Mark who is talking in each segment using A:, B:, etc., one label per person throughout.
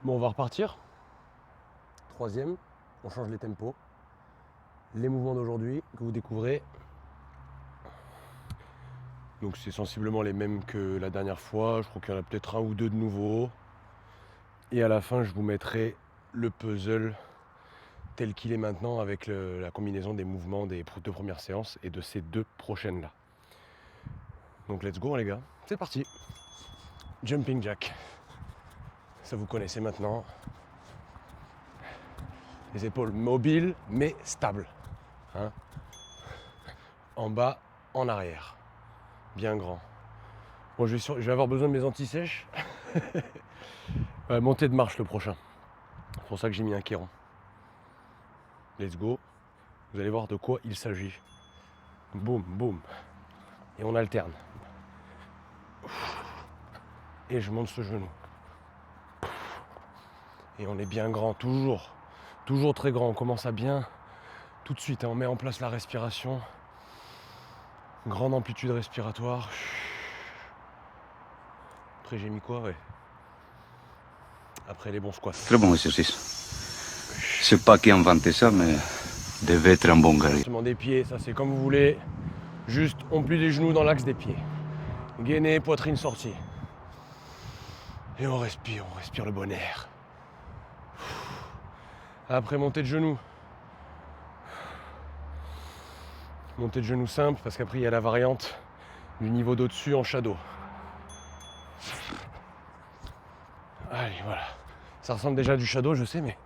A: Bon, on va repartir. Troisième, on change les tempos. Les mouvements d'aujourd'hui que vous découvrez. Donc c'est sensiblement les mêmes que la dernière fois. Je crois qu'il y en a peut-être un ou deux de nouveaux. Et à la fin, je vous mettrai le puzzle tel qu'il est maintenant avec la combinaison des mouvements des deux premières séances et de ces deux prochaines là. Donc let's go les gars, c'est parti. Jumping jack. Ça vous connaissez maintenant. Les épaules mobiles mais stables. Hein, en bas, en arrière. Bien grand. Bon, je vais avoir besoin de mes anti-sèches. Montée de marche le prochain. C'est pour ça que j'ai mis un kéron. Let's go. Vous allez voir de quoi il s'agit. Boum, boum. Et on alterne. Et je monte ce genou. Et on est bien grand, toujours. Toujours très grand. On commence à bien tout de suite. On met en place la respiration. Grande amplitude respiratoire. Après j'ai mis quoi, ouais. Après les bons squats.
B: Très bon exercice. Je sais pas qui a inventé ça, mais devait être un bon guerrier.
A: Des pieds, ça c'est comme vous voulez. Juste on plie les genoux dans l'axe des pieds. Gainée, poitrine sortie. Et on respire le bon air. Après montée de genoux. Montée de genoux simple parce qu'après il y a la variante du niveau d'au-dessus en shadow. Allez, voilà. Ça ressemble déjà à du shadow, je sais, mais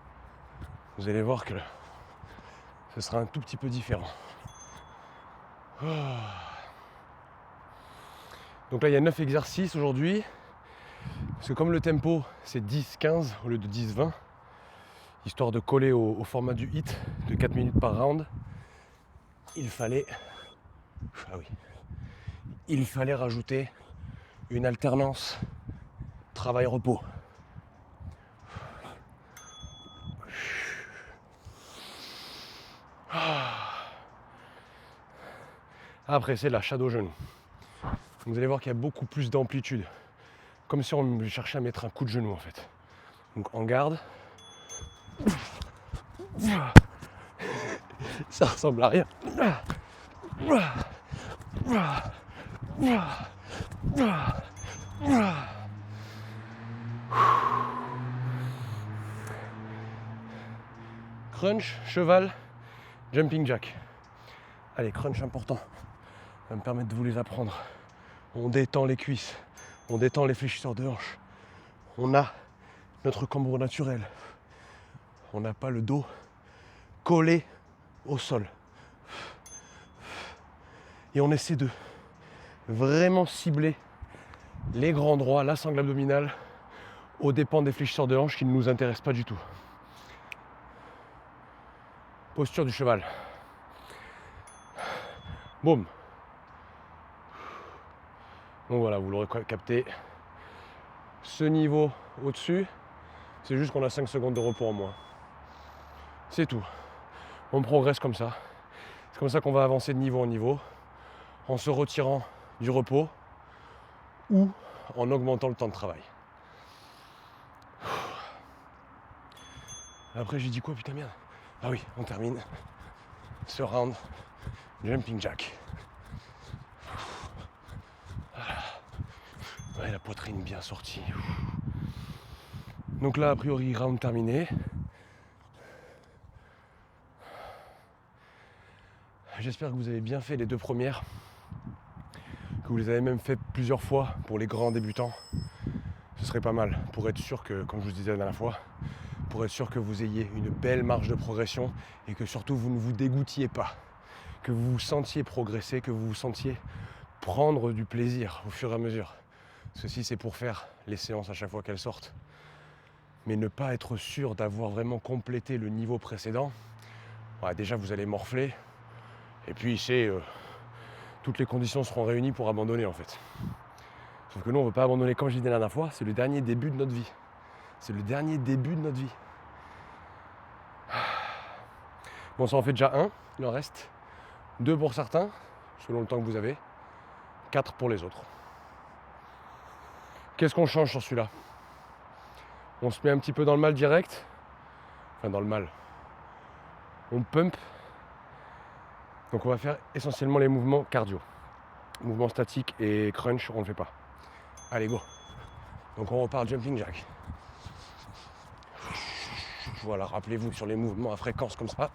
A: vous allez voir que ce sera un tout petit peu différent. Oh. Donc là, il y a 9 exercices aujourd'hui. Parce que comme le tempo, c'est 10-15 au lieu de 10-20, histoire de coller au format du HIIT de 4 minutes par round, il fallait rajouter une alternance travail-repos. Après, c'est la shadow genou. Vous allez voir qu'il y a beaucoup plus d'amplitude. Comme si on cherchait à mettre un coup de genou en fait. Donc en garde. Ça ressemble à rien. Crunch, cheval, jumping jack. Allez, crunch important. Ça va me permettre de vous les apprendre. On détend les cuisses, on détend les fléchisseurs de hanches. On a notre cambrure naturel. On n'a pas le dos collé au sol. Et on essaie de vraiment cibler les grands droits, la sangle abdominale, aux dépens des fléchisseurs de hanches qui ne nous intéressent pas du tout. Posture du cheval. Boum. Donc voilà, vous l'aurez capté. Ce niveau au-dessus, c'est juste qu'on a 5 secondes de repos en moins. C'est tout. On progresse comme ça. C'est comme ça qu'on va avancer de niveau en niveau, en se retirant du repos ou en augmentant le temps de travail. Après j'ai dit quoi, putain merde. Ah oui, on termine ce round jumping jack. Ouais, la poitrine bien sortie. Donc là, a priori, round terminé. J'espère que vous avez bien fait les deux premières, que vous les avez même fait plusieurs fois pour les grands débutants. Ce serait pas mal pour être sûr que, comme je vous disais la dernière fois, pour être sûr que vous ayez une belle marge de progression et que surtout vous ne vous dégoûtiez pas, que vous vous sentiez progresser, que vous vous sentiez prendre du plaisir au fur et à mesure. Ceci c'est pour faire les séances à chaque fois qu'elles sortent. Mais ne pas être sûr d'avoir vraiment complété le niveau précédent, ouais, déjà vous allez morfler. Et puis toutes les conditions seront réunies pour abandonner en fait. Sauf que nous on ne veut pas abandonner, comme je disais la dernière fois, c'est le dernier début de notre vie. C'est le dernier début de notre vie. Bon, ça en fait déjà un, il en reste 2 pour certains, selon le temps que vous avez, 4 pour les autres. Qu'est-ce qu'on change sur celui-là? On se met un petit peu dans le mal direct. Enfin dans le mal. On pump. Donc on va faire essentiellement les mouvements cardio. Mouvements statiques et crunch, on ne le fait pas. Allez, go. Donc on repart jumping jack. Voilà, rappelez-vous sur les mouvements à fréquence comme ça.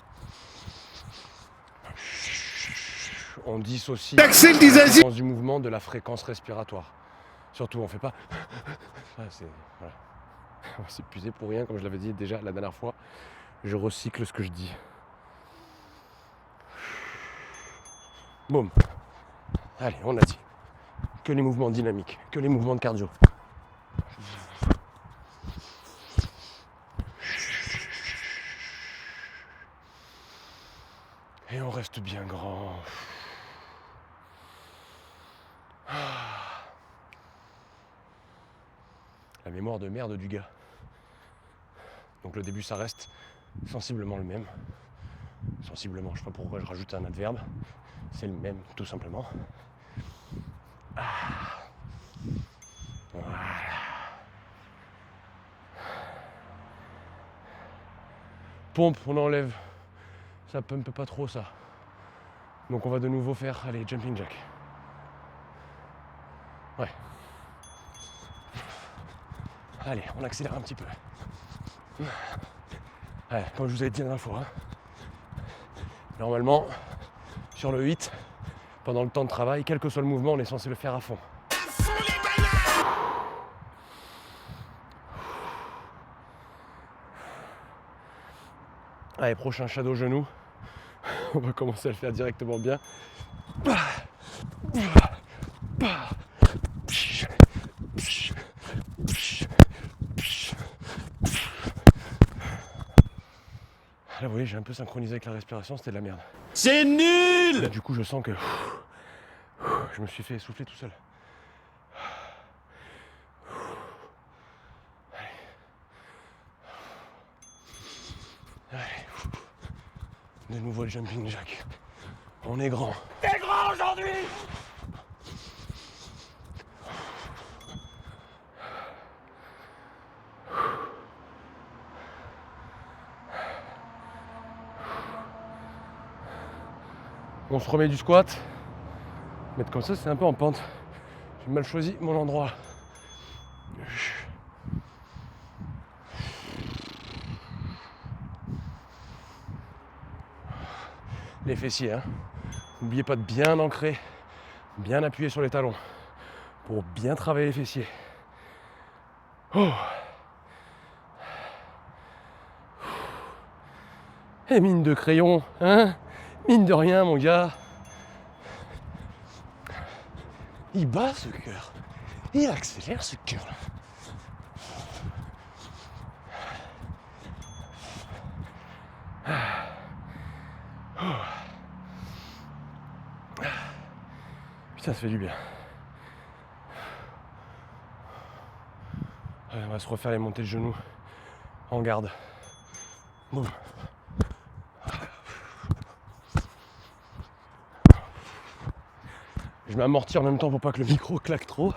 A: On dissocie la fréquence du mouvement de la fréquence respiratoire. Surtout, on ne fait pas. Voilà. On va s'épuiser pour rien, comme je l'avais dit déjà la dernière fois. Je recycle ce que je dis. Boum. Allez, on a dit. Que les mouvements dynamiques, que les mouvements de cardio. Et on reste bien grand. La mémoire de merde du gars. Donc le début ça reste sensiblement le même. Sensiblement, je sais pas pourquoi je rajoute un adverbe. C'est le même, tout simplement. Voilà. Pompe, on enlève. Ça pumpe pas trop ça. Donc on va de nouveau faire, allez, jumping jack. Ouais. Allez, on accélère un petit peu. Ouais, comme je vous avais dit la dernière fois. Normalement, sur le 8, pendant le temps de travail, quel que soit le mouvement, on est censé le faire à fond. Allez, prochain shadow genou. On va commencer à le faire directement bien. Là, vous voyez, j'ai un peu synchronisé avec la respiration, c'était de la merde.
C: C'est nul!
A: Là, du coup, je sens que je me suis fait essouffler tout seul. Allez. De nouveau le jumping jack. On est grand.
C: T'es grand aujourd'hui!
A: On se remet du squat. Mettre comme ça, c'est un peu en pente. J'ai mal choisi mon endroit. Les fessiers, hein. N'oubliez pas de bien ancrer, bien appuyer sur les talons pour bien travailler les fessiers. Oh. Et mine de crayon, hein, mine de rien, mon gars. Il bat ce cœur. Il accélère ce cœur là. Putain, ça fait du bien. Allez, on va se refaire les montées de genoux en garde. Boum. Je m'amortis en même temps pour pas que le micro claque trop.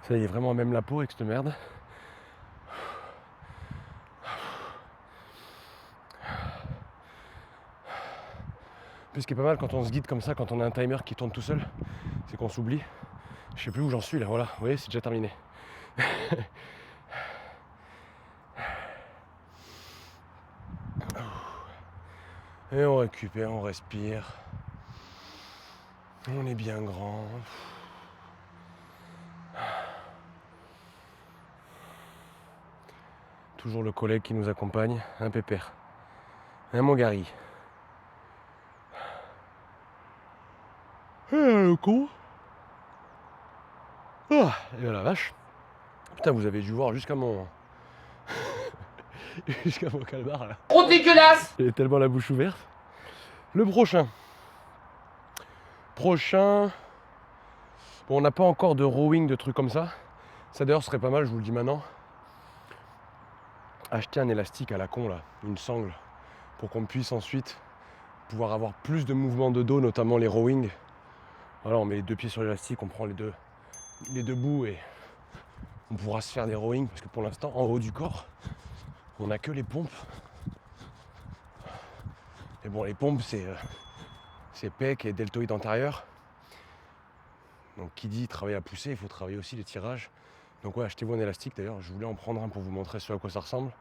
A: Ça y est, vraiment même la peau avec cette merde. Puis ce qui est pas mal quand on se guide comme ça, quand on a un timer qui tourne tout seul, c'est qu'on s'oublie. Je sais plus où j'en suis là, voilà, vous voyez, c'est déjà terminé. Et on récupère, on respire. On est bien grand. Toujours le collègue qui nous accompagne, un pépère. Un mon Gary. Le con. Oh, et ben la vache. Putain, vous avez dû voir jusqu'à mon... jusqu'à mon calbar là.
C: Trop dégueulasse!
A: J'ai tellement la bouche ouverte. Le prochain. Bon, on n'a pas encore de rowing, de trucs comme ça. Ça d'ailleurs serait pas mal, je vous le dis maintenant. Acheter un élastique à la con là, une sangle, pour qu'on puisse ensuite pouvoir avoir plus de mouvements de dos, notamment les rowing. Voilà, on met les deux pieds sur l'élastique, on prend les deux bouts et on pourra se faire des rowing parce que pour l'instant, en haut du corps, on n'a que les pompes. Et bon, les pompes, c'est pec et deltoïde antérieur. Donc qui dit travailler à pousser, il faut travailler aussi les tirages. Donc ouais, achetez-vous un élastique d'ailleurs, je voulais en prendre un pour vous montrer ce à quoi ça ressemble.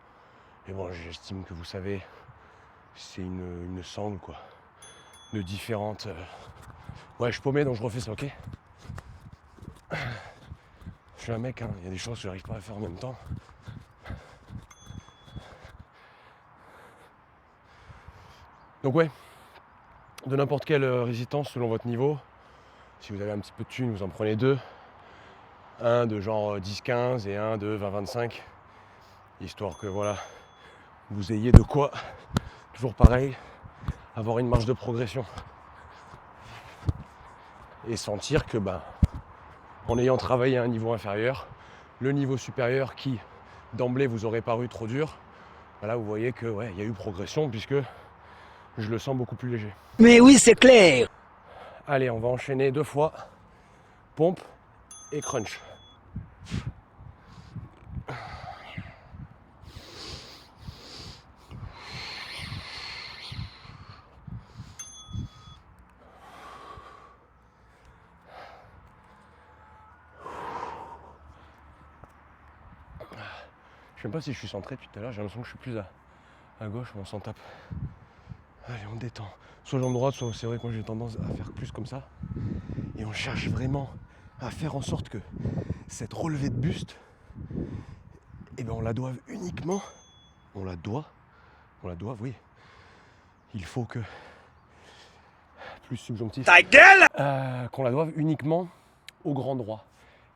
A: Et bon, j'estime que vous savez, c'est une sangle quoi, de différentes... Ouais, je suis paumé donc je refais ça, ok? Je suis un mec, hein, il y a des choses que j'arrive pas à faire en même temps. Donc ouais, de n'importe quelle résistance selon votre niveau. Si vous avez un petit peu de thune, vous en prenez deux. Un de genre 10-15 et un de 20-25. Histoire que voilà, vous ayez de quoi, toujours pareil, avoir une marge de progression. Et sentir que en ayant travaillé à un niveau inférieur, le niveau supérieur qui d'emblée vous aurait paru trop dur, là vous voyez que ouais, il y a eu progression puisque je le sens beaucoup plus léger.
D: Mais oui, c'est clair.
A: Allez, on va enchaîner 2 fois pompe et crunch. Je sais même pas si je suis centré depuis tout à l'heure, j'ai l'impression que je suis plus à gauche, mais on s'en tape. Allez, on détend. Soit jambe droite, soit c'est vrai que moi j'ai tendance à faire plus comme ça. Et on cherche vraiment à faire en sorte que cette relevée de buste, on la doive uniquement, oui. Il faut que, plus subjonctif,
D: Ta gueule!
A: qu'on la doive uniquement au grand droit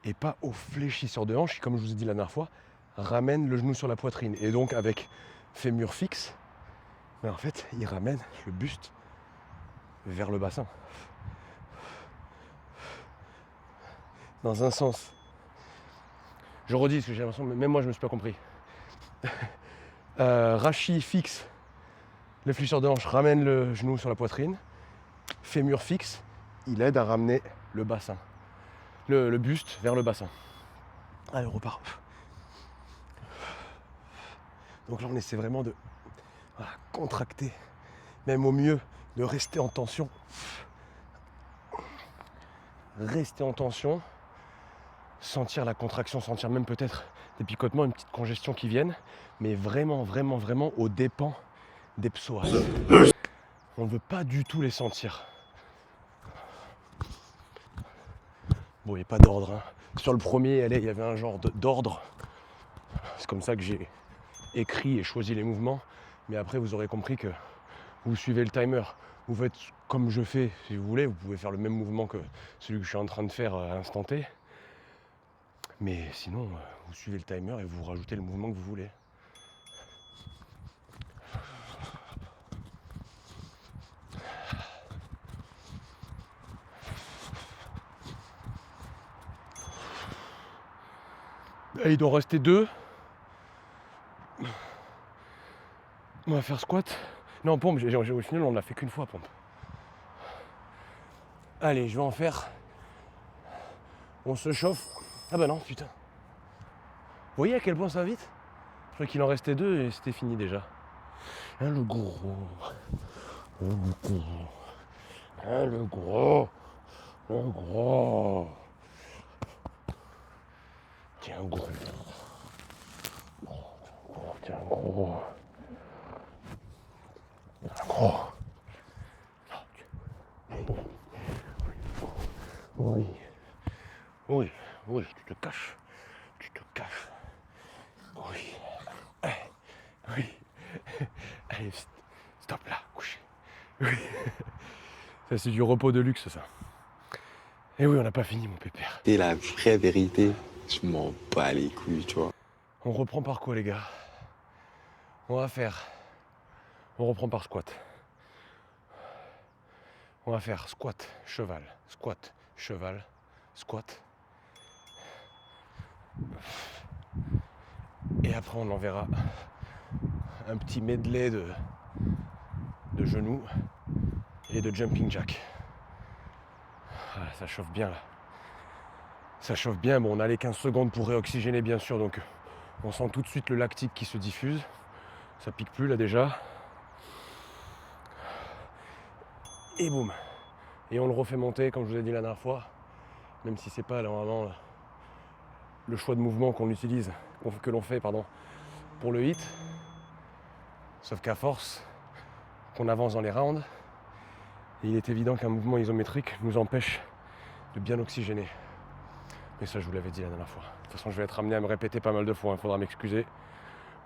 A: et pas au fléchisseur de hanche qui, comme je vous ai dit la dernière fois, ramène le genou sur la poitrine. Et donc avec fémur fixe, mais en fait, il ramène le buste vers le bassin. Dans un sens. Je redis parce que j'ai l'impression, même moi je me suis pas compris. Rachis fixe, le fléchisseur de hanche ramène le genou sur la poitrine. Fémur fixe, il aide à ramener le bassin. Le buste vers le bassin. Allez, on repart. Donc là, on essaie vraiment de contracter, même au mieux, de rester en tension. Rester en tension, sentir la contraction, sentir même peut-être des picotements, une petite congestion qui viennent, mais vraiment, vraiment, vraiment aux dépens des psoas. On ne veut pas du tout les sentir. Bon, il n'y a pas d'ordre. Hein. Sur le premier, il y avait un genre d'ordre. C'est comme ça que j'ai écrit et choisi les mouvements. Mais après, vous aurez compris que vous suivez le timer. Vous faites comme je fais, si vous voulez. Vous pouvez faire le même mouvement que celui que je suis en train de faire à l'instant T. Mais sinon, vous suivez le timer et vous rajoutez le mouvement que vous voulez. Et il doit en rester 2. On va faire squat. Non, pompe, au final, on l'a fait qu'une fois, pompe. Allez, je vais en faire. On se chauffe. Ah bah non, putain. Vous voyez à quel point ça va vite? Je croyais qu'il en restait 2 et c'était fini déjà. Hein, le gros. Le gros. Hein, le gros. Le gros. Tiens, gros. Tiens, gros. Gros. Oui. Oui, oui, tu te caches. Tu te caches. Oui. Oui. Allez, stop là, couché. Oui. Ça, c'est du repos de luxe, ça. Et oui, on n'a pas fini, mon pépère.
E: C'est la vraie vérité. Je m'en bats les couilles, tu vois.
A: On reprend par quoi, les gars? On reprend par squat. On va faire squat, cheval, squat, cheval, squat. Et après, on enverra un petit medley de genoux et de jumping jack. Ah, ça chauffe bien là. Ça chauffe bien, bon on a les 15 secondes pour réoxygéner bien sûr, donc on sent tout de suite le lactique qui se diffuse. Ça pique plus là déjà. Et boum. Et on le refait monter comme je vous ai dit la dernière fois, même si c'est pas normalement le choix de mouvement qu'on utilise, que l'on fait pour le hit. Sauf qu'à force qu'on avance dans les rounds, il est évident qu'un mouvement isométrique nous empêche de bien oxygéner. Mais ça je vous l'avais dit la dernière fois. De toute façon je vais être amené à me répéter pas mal de fois, il faudra m'excuser.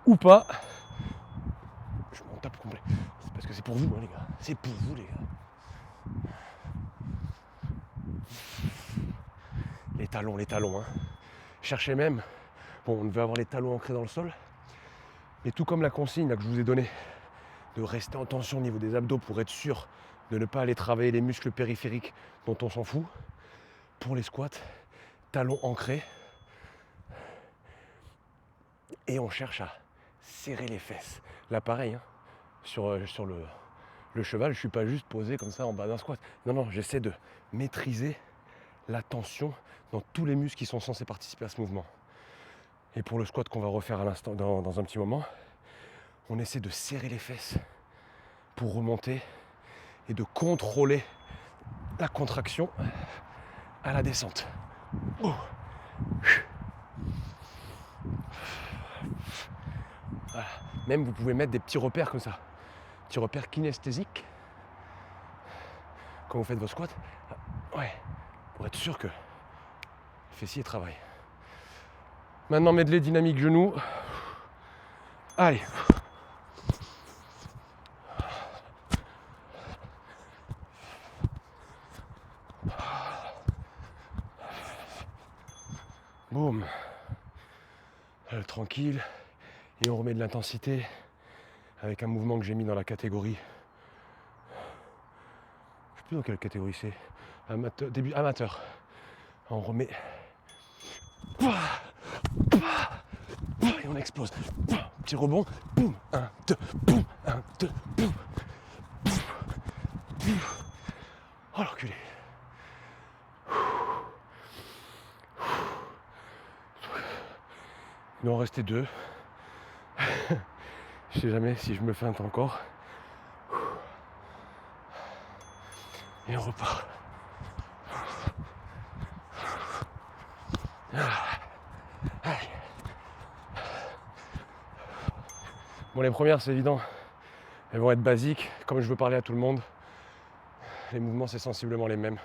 A: Ou pas. Je m'en tape complet. C'est parce que c'est pour vous les gars. C'est pour vous les gars. Les talons. Hein. Cherchez même. Bon, on devait avoir les talons ancrés dans le sol. Mais tout comme la consigne là, que je vous ai donnée, de rester en tension au niveau des abdos pour être sûr de ne pas aller travailler les muscles périphériques dont on s'en fout. Pour les squats, talons ancrés. Et on cherche à serrer les fesses. Là pareil, hein, sur le cheval, je ne suis pas juste posé comme ça en bas d'un squat. Non, j'essaie de maîtriser la tension dans tous les muscles qui sont censés participer à ce mouvement. Et pour le squat qu'on va refaire à l'instant, dans un petit moment, on essaie de serrer les fesses pour remonter et de contrôler la contraction à la descente. Oh. Voilà. Même vous pouvez mettre des petits repères comme ça, petits repères kinesthésiques quand vous faites vos squats, ouais, pour être sûr que le fessier travaille. Maintenant medley dynamique genou. Allez. Boum. Tranquille. Et on remet de l'intensité avec un mouvement que j'ai mis dans la catégorie. Je sais plus dans quelle catégorie c'est. Début amateur. On remet. Et on explose. Petit rebond. Boum. 1, 2, boum. 1, 2, boum. Oh l'enculé. Il doit en rester 2. Je sais jamais si je me feinte encore. Et on repart. Allez. Bon, les premières, c'est évident. Elles vont être basiques. Comme je veux parler à tout le monde, les mouvements, c'est sensiblement les mêmes.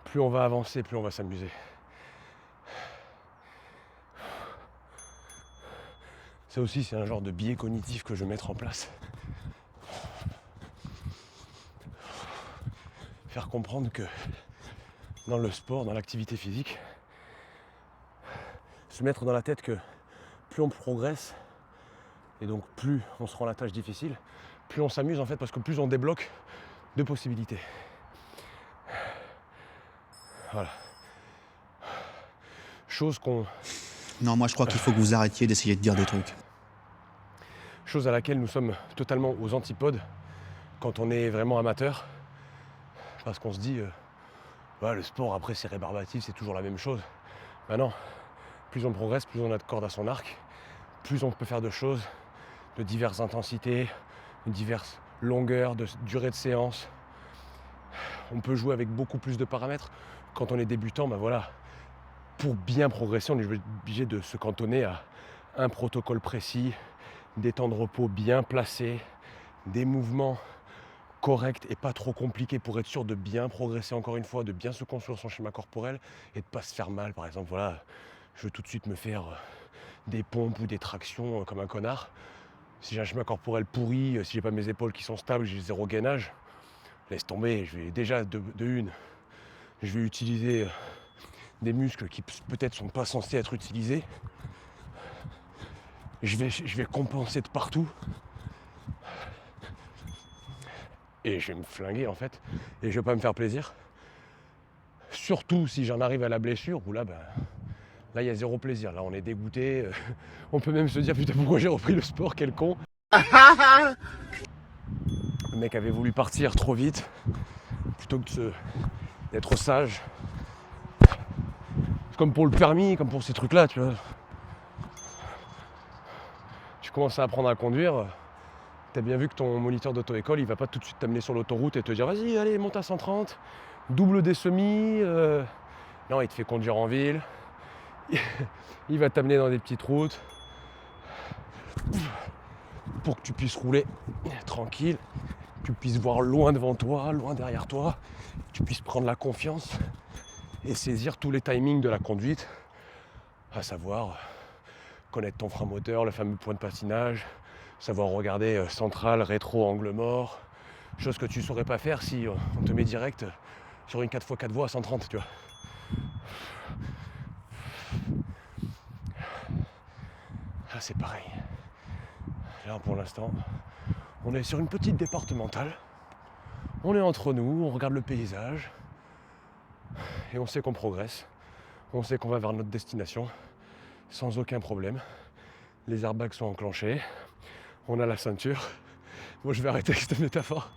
A: Plus on va avancer, plus on va s'amuser. Ça aussi, c'est un genre de biais cognitif que je vais mettre en place. Faire comprendre que dans le sport, dans l'activité physique, se mettre dans la tête que plus on progresse, et donc plus on se rend la tâche difficile, plus on s'amuse en fait, parce que plus on débloque de possibilités. Voilà. Chose qu'on...
D: Non, moi je crois qu'il faut que vous arrêtiez d'essayer de dire des trucs.
A: Chose à laquelle nous sommes totalement aux antipodes quand on est vraiment amateur. Parce qu'on se dit, le sport après c'est rébarbatif, c'est toujours la même chose. Ben non, plus on progresse, plus on a de cordes à son arc, plus on peut faire de choses, de diverses intensités, de diverses longueurs, de durée de séance. On peut jouer avec beaucoup plus de paramètres. Quand on est débutant, ben voilà, pour bien progresser, on est obligé de se cantonner à un protocole précis, des temps de repos bien placés, des mouvements corrects et pas trop compliqués pour être sûr de bien progresser encore une fois, de bien se construire son schéma corporel et de ne pas se faire mal. Par exemple, voilà, je veux tout de suite me faire des pompes ou des tractions comme un connard. Si j'ai un schéma corporel pourri, si j'ai pas mes épaules qui sont stables, j'ai zéro gainage, laisse tomber, je vais déjà de une, je vais utiliser des muscles qui peut-être sont pas censés être utilisés. Je vais compenser de partout. Et je vais me flinguer en fait. Et je vais pas me faire plaisir. Surtout si j'en arrive à la blessure, où là, là il y a zéro plaisir. Là on est dégoûté. On peut même se dire putain pourquoi j'ai repris le sport, quel con. Le mec avait voulu partir trop vite. Plutôt que de se d'être sage. Comme pour le permis, comme pour ces trucs-là, tu vois. Tu commences à apprendre à conduire, t'as bien vu que ton moniteur d'auto-école, il va pas tout de suite t'amener sur l'autoroute et te dire vas-y, allez, monte à 130, double des semis. Non, il te fait conduire en ville. Il va t'amener dans des petites routes pour que tu puisses rouler tranquille, que tu puisses voir loin devant toi, loin derrière toi, que tu puisses prendre la confiance et saisir tous les timings de la conduite, à savoir connaître ton frein moteur, le fameux point de patinage, savoir regarder centrale, rétro, angle mort, chose que tu ne saurais pas faire si on te met direct sur une 4x4 voies à 130, tu vois. Là c'est pareil. Là pour l'instant, on est sur une petite départementale, on est entre nous, on regarde le paysage et on sait qu'on progresse, on sait qu'on va vers notre destination sans aucun problème. Les airbags sont enclenchés, on a la ceinture. Moi je vais arrêter avec cette métaphore.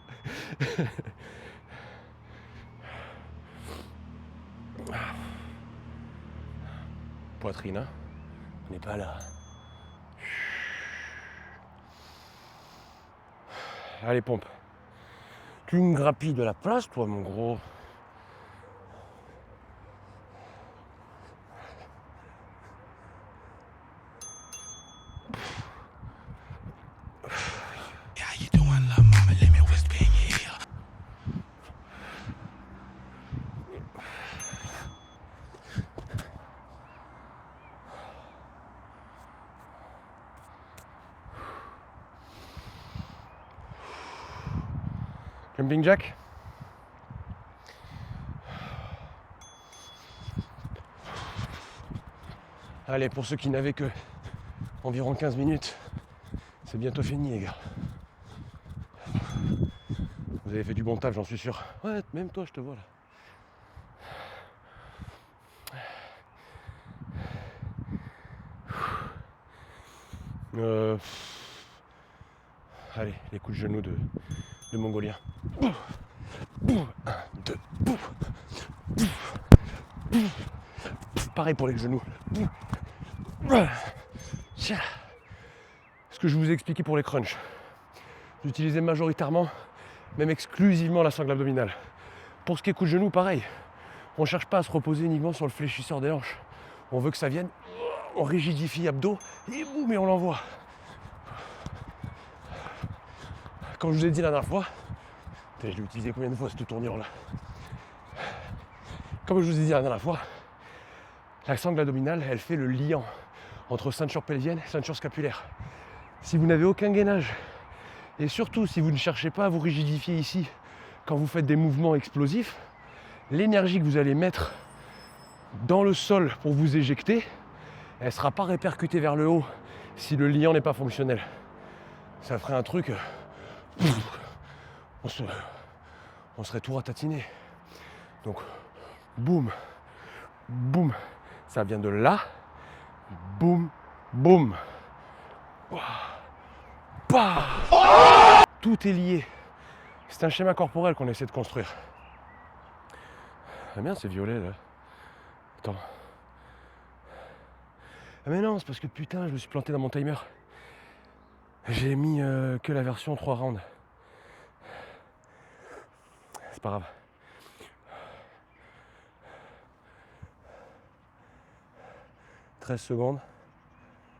A: Poitrine, hein, on n'est pas là. Allez, pompe. Tu me grappilles de la place, toi, mon gros. Jumping jack. Allez, pour ceux qui n'avaient que environ 15 minutes, c'est bientôt fini, les gars. Vous avez fait du bon taf, j'en suis sûr. Ouais, même toi, je te vois là. Allez, les coups de genoux de Mongolien. 1, 2. Pareil pour les genoux. Ce que je vous ai expliqué pour les crunchs. J'utilisais majoritairement, même exclusivement la sangle abdominale. Pour ce qui est coup de genou, pareil. On ne cherche pas à se reposer uniquement sur le fléchisseur des hanches. On veut que ça vienne, on rigidifie abdos et boum, et on l'envoie. Comme je vous ai dit la dernière fois, je l'ai utilisé combien de fois cette tournure là. Comme je vous ai dit la dernière fois, la sangle abdominale, elle fait le liant entre ceinture pelvienne et ceinture scapulaire. Si vous n'avez aucun gainage, et surtout si vous ne cherchez pas à vous rigidifier ici quand vous faites des mouvements explosifs, l'énergie que vous allez mettre dans le sol pour vous éjecter, elle ne sera pas répercutée vers le haut si le liant n'est pas fonctionnel. Ça ferait un truc... on serait tout ratatiner. Donc, boum, boum, ça vient de là, boum, boum. Bah. Tout est lié. C'est un schéma corporel qu'on essaie de construire. Ah merde, c'est violet là. Attends. Ah mais non, c'est parce que putain, je me suis planté dans mon timer. J'ai mis que la version 3 rounds. C'est pas grave. « 13 secondes.